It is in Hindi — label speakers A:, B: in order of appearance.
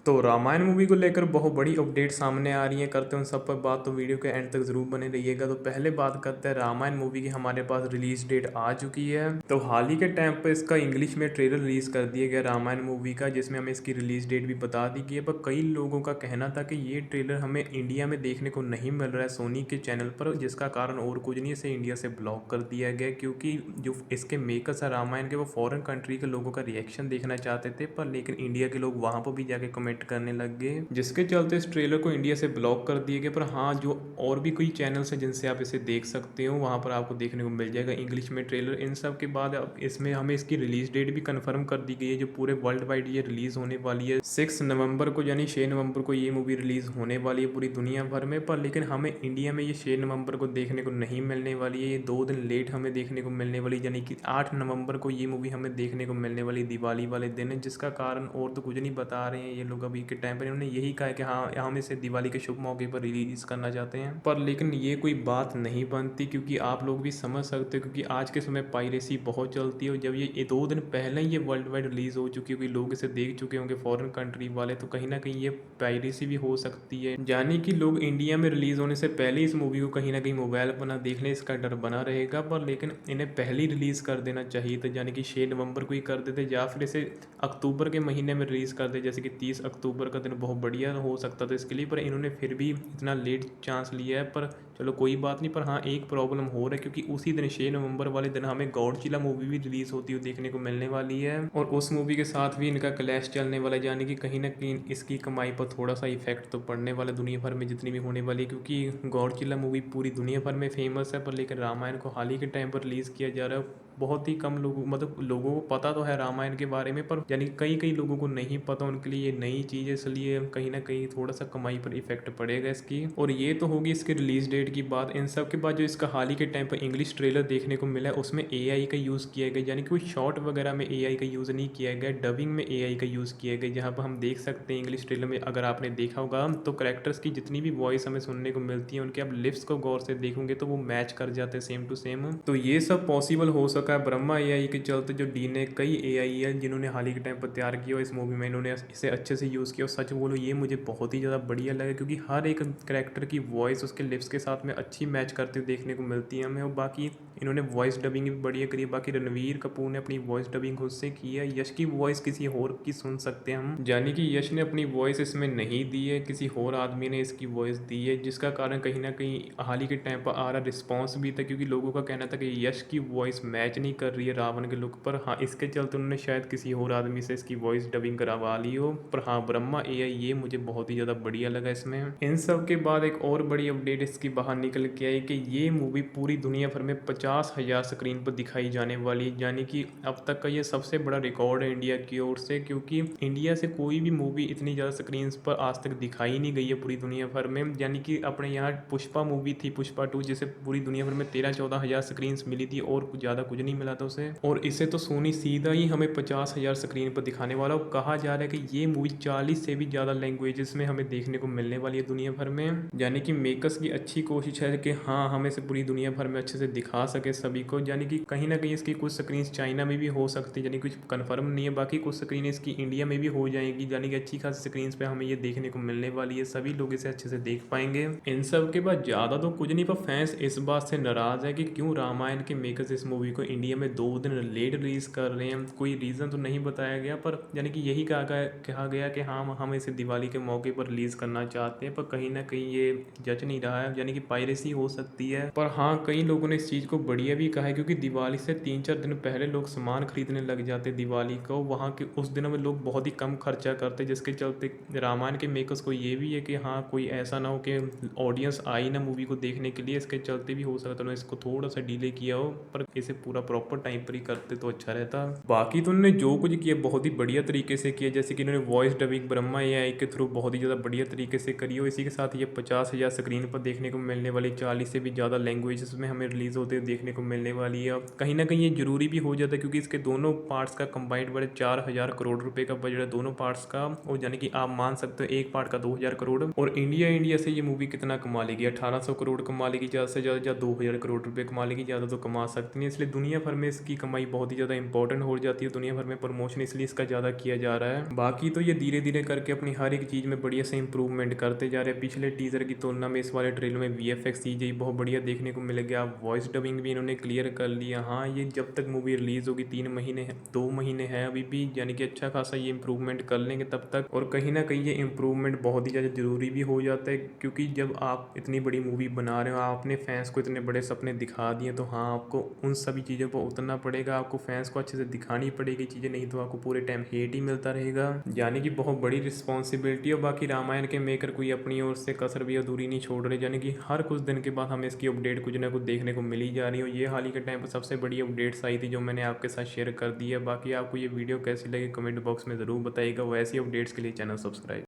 A: तो रामायण मूवी को लेकर बहुत बड़ी अपडेट सामने आ रही है। करते हैं उन सब पर बात, तो वीडियो के एंड तक जरूर बने रहिएगा। तो पहले बात करते हैं रामायण मूवी की। हमारे पास रिलीज डेट आ चुकी है। तो हाल ही के टाइम पर इसका इंग्लिश में ट्रेलर रिलीज कर दिया गया रामायण मूवी का, जिसमें हमें इसकी रिलीज डेट भी बता दी गई है। पर कई लोगों का कहना था कि ये ट्रेलर हमें इंडिया में देखने को नहीं मिल रहा है सोनी के चैनल पर, जिसका कारण और कुछ नहीं, इसे इंडिया से ब्लॉक कर दिया गया क्योंकि जो इसके मेकर्स है रामायण के, वो फॉरेन कंट्री के लोगों का रिएक्शन देखना चाहते थे। पर लेकिन इंडिया के लोग वहाँ पर भी जाके कमेंट करने लग गए, जिसके चलते इस ट्रेलर को इंडिया से ब्लॉक कर दिए गए। पर हाँ, जो और भी कोई चैनल्स हैं जिनसे आप इसे देख सकते हो, वहाँ पर आपको देखने को मिल जाएगा इंग्लिश में ट्रेलर। इन सब के बाद अब इसमें हमें इसकी रिलीज डेट भी कंफर्म कर दी गई है, जो पूरे वर्ल्ड वाइड ये रिलीज होने वाली है 6 नवंबर को, यानी 6 नवंबर को ये मूवी रिलीज होने वाली है पूरी दुनिया भर में। पर लेकिन हमें इंडिया में ये 6 नवंबर को देखने को नहीं मिलने वाली है, ये 2 दिन लेट हमें देखने को मिलने वाली है, यानी कि 8 नवंबर को ये मूवी हमें देखने को मिलने वाली दिवाली वाले दिन है। जिसका कारण और तो कुछ नहीं बता रहे हैं ये लोग अभी के टाइम पर। इन्होंने यही कहा है कि हाँ, हम इसे दिवाली के शुभ मौके पर रिलीज करना चाहते हैं। पर लेकिन ये कोई बात नहीं बनती, क्योंकि आप लोग भी समझ सकते हो, क्योंकि आज के समय पायरेसी बहुत चलती है। और जब ये 2 दिन पहले ही ये वर्ल्ड वाइड रिलीज हो चुकी है, लोग इसे देख चुके होंगे फॉरेन कंट्री वाले, तो कहीं ना कहीं ये पायरेसी भी हो सकती है, यानी कि लोग इंडिया में रिलीज होने से पहले इस मूवी को कहीं ना कहीं मोबाइल पर ना देख लें, इसका डर बना रहेगा। पर लेकिन इन्हें पहले रिलीज कर देना चाहिए था, यानी कि 6 नवंबर को ही कर देते, या फिर इसे अक्टूबर के महीने में रिलीज कर दे, जैसे कि 30 अक्टूबर का दिन बहुत बढ़िया हो सकता था इसके लिए। पर इन्होंने फिर भी इतना लेट चांस लिया है। पर चलो कोई बात नहीं। पर हाँ, एक प्रॉब्लम हो रहा है, क्योंकि उसी दिन 6 नवंबर वाले दिन हमें गॉडजिला मूवी भी रिलीज होती हुई देखने को मिलने वाली है, और उस मूवी के साथ भी इनका क्लैश चलने वाला है, यानी कि कहीं ना कहीं इसकी कमाई पर थोड़ा सा इफेक्ट तो पड़ने वाला दुनिया भर में जितनी भी होने वाली है, क्योंकि गॉडजिला मूवी पूरी दुनिया भर में फेमस है। पर लेकिन रामायण को हाल ही के टाइम पर रिलीज किया जा रहा है। बहुत ही कम लोगों, मतलब लोगों को पता तो है रामायण के बारे में, पर यानी कई कई लोगों को नहीं पता, उनके लिए ये नई चीज़ है, इसलिए कहीं ना कहीं थोड़ा सा कमाई पर इफेक्ट पड़ेगा इसकी। और ये तो होगी इसकी रिलीज डेट की बात। इन सब के बाद जो इसका हाल ही के टाइम पर इंग्लिश ट्रेलर देखने को मिला है, उसमें एआई का यूज़ किया गया, यानी कि कोई शॉर्ट वगैरह में एआई का यूज़ नहीं किया गया, डबिंग में एआई का यूज़ किया गया, जहाँ पर हम देख सकते हैं इंग्लिश ट्रेलर में, अगर आपने देखा होगा, तो करेक्टर्स की जितनी भी वॉइस हमें सुनने को मिलती है, उनके आप लिप्स को गौर से देखोगे तो वो मैच कर जाते हैं सेम टू सेम। तो ये सब पॉसिबल हो सका है ब्रह्मा एआई के चलते। जो डी ने कई एआई है जिन्होंने हाल ही के टाइम पर तैयार किया, इस मूवी में इन्होंने इसे अच्छे से यूज़ किया। और सच बोलो, ये मुझे बहुत ही ज़्यादा बढ़िया लगा, क्योंकि हर एक करेक्टर की वॉइस उसके लिप्स के साथ में अच्छी मैच करते हुए देखने को मिलती है हमें। और बाकी इन्होंने वॉइस डबिंग भी बढ़िया करी है। बाकी रणवीर कपूर ने अपनी वॉइस डबिंग खुद से की है, यश की वॉइस किसी और की सुन सकते हैं हम, यानी कि यश ने अपनी वॉइस इसमें नहीं दी है, किसी और आदमी ने इसकी वॉइस दी है, जिसका कारण कहीं ना कहीं हाल ही के टाइम पर आ रहा रिस्पॉन्स भी था, क्योंकि लोगों का कहना था कि यश की वॉइस मैच नहीं कर रही है रावण के लुक पर। हाँ, इसके चलते उन्होंने शायद किसी और आदमी से इसकी वॉइस डबिंग करवा ली हो। पर हाँ, ब्रह्मा एआई ये मुझे बहुत ही ज़्यादा बढ़िया लगा इसमें। इन सब के बाद एक और बड़ी अपडेट इसकी बाहर निकल के आई कि ये मूवी पूरी दुनिया भर में 50,000 स्क्रीन पर दिखाई जाने वाली है, यानी कि अब तक का ये सबसे बड़ा रिकॉर्ड है इंडिया की ओर से, क्योंकि इंडिया से कोई भी मूवी इतनी ज़्यादा स्क्रीन पर आज तक दिखाई नहीं गई है पूरी दुनिया भर में। यानी कि अपने यहाँ पुष्पा मूवी थी, पुष्पा 2, जिसे पूरी दुनिया भर में 13-14 हज़ार स्क्रीन मिली थी, और कुछ ज़्यादा कुछ नहीं मिला था उसे। और इसे तो सोनी सीधा ही हमें 50,000 स्क्रीन पर दिखाने वाला। और कहा जा रहा है कि ये मूवी 40 से भी ज़्यादा लैंग्वेजेस में हमें देखने को मिलने वाली है दुनिया भर में, यानी कि मेकर्स की अच्छी कोशिश है कि हाँ, हम इसे पूरी दुनिया भर में अच्छे से दिखा सके सभी को। यानी कि कहीं ना कहीं इसकी कुछ स्क्रीन चाइना में भी हो सकती है, यानी कुछ कन्फर्म नहीं है, बाकी कुछ स्क्रीन इसकी इंडिया में भी हो जाएगी, यानी कि अच्छी खासी स्क्रीन पे हमें ये देखने को मिलने वाली है, सभी लोग इसे अच्छे से देख पाएंगे। इन सब के बाद ज़्यादा तो कुछ नहीं, पर फैंस इस बात से नाराज़ है कि क्यों रामायण के मेकर्स इस मूवी को इंडिया में 2 दिन लेट रिलीज कर रहे हैं। कोई रीज़न तो नहीं बताया गया, पर यानी कि यही कहा गया कि हाँ, हम इसे दिवाली के मौके पर रिलीज़ करना चाहते हैं। पर कहीं ना कहीं ये जच नहीं रहा है, यानी कि पायरेसी हो सकती है। पर हाँ, कई लोगों ने इस चीज़ को बढ़िया भी कहा है, क्योंकि दिवाली से 3-4 दिन पहले लोग सामान खरीदने लग जाते दिवाली को। वहाँ के उस दिनों में लोग बहुत ही कम खर्चा करते, जिसके चलते रामायण के मेकर्स को ये भी है कि हाँ, कोई ऐसा ना हो कि ऑडियंस आई ना मूवी को देखने के लिए, इसके चलते भी हो सकता है इसको थोड़ा सा डिले किया हो। पर इसे पूरा प्रॉपर टाइम पर ही करते तो अच्छा रहता। बाकी तो उन्होंने जो कुछ किया बहुत ही बढ़िया तरीके से किया, जैसे कि इन्होंने वॉइस डबिंग ब्रह्मा एआई के थ्रू बहुत ही ज़्यादा बढ़िया तरीके से करी हो। इसी के साथ ये 50,000 स्क्रीन पर देखने को मिलने वाली, 40 से भी ज़्यादा लैंग्वेजेस में हमें रिलीज़ होते हुए देखने को मिलने वाली है। कहीं ना कहीं ये ज़रूरी भी हो जाता है क्योंकि इसके दोनों पार्ट्स का कंबाइंड बड़े 4000 करोड़ रुपए का बजट है दोनों पार्ट्स का, और यानी कि आप मान सकते हो एक पार्ट का 2000 करोड़। और इंडिया से ये मूवी कितना कमा लेगी, 1800 करोड़ कमा लेगी ज़्यादा से ज़्यादा, या 2000 करोड़ रुपए कमा लेगी, ज़्यादा तो कमा सकती नहीं। इसलिए दुनिया भर में इसकी कमाई बहुत ही ज़्यादा इंपॉर्टेंट हो जाती है, दुनिया भर में प्रमोशन इसलिए इसका ज़्यादा किया जा रहा है। बाकी तो ये धीरे धीरे करके अपनी हर एक चीज़ में बढ़िया से इंप्रूवमेंट करते जा रहे हैं। पिछले टीजर की तुलना में इस वाले ट्रेलर में VFX CGI बहुत बढ़िया देखने को मिलेगा। वॉइस डबिंग भी इन्होंने क्लियर कर लिया। हाँ, ये जब तक मूवी रिलीज होगी 3 महीने 2 महीने है अभी भी, यानी कि अच्छा खासा ये इंप्रूवमेंट कर लेंगे तब तक। और कहीं ना कहीं ये इंप्रूवमेंट बहुत ही ज़्यादा ज़रूरी भी हो जाता है क्योंकि जब आप इतनी बड़ी मूवी बना रहे हो, आप अपने फैंस को इतने बड़े सपने दिखा दिए, तो हाँ आपको उन सभी चीज़ों पर उतरना पड़ेगा, आपको फैंस को अच्छे से दिखानी पड़ेगी चीज़ें, नहीं तो आपको पूरे टाइम हेट ही मिलता रहेगा, यानी कि बहुत बड़ी रिस्पॉन्सिबिलिटी। और बाकी रामायण के मेकर कोई अपनी ओर से कसर भी अधूरी नहीं छोड़ रहे, यानी कि हर कुछ दिन के बाद हमें इसकी अपडेट कुछ ना कुछ देखने को मिल ही जा रही हो। ये हाल ही के टाइम पर सबसे बड़ी अपडेट्स आई थी जो मैंने आपके साथ शेयर कर दी है। बाकी आपको ये वीडियो कैसी लगी कमेंट बॉक्स में ज़रूर बताइएगा। वैसी अपडेट्स के लिए चैनल सब्सक्राइब।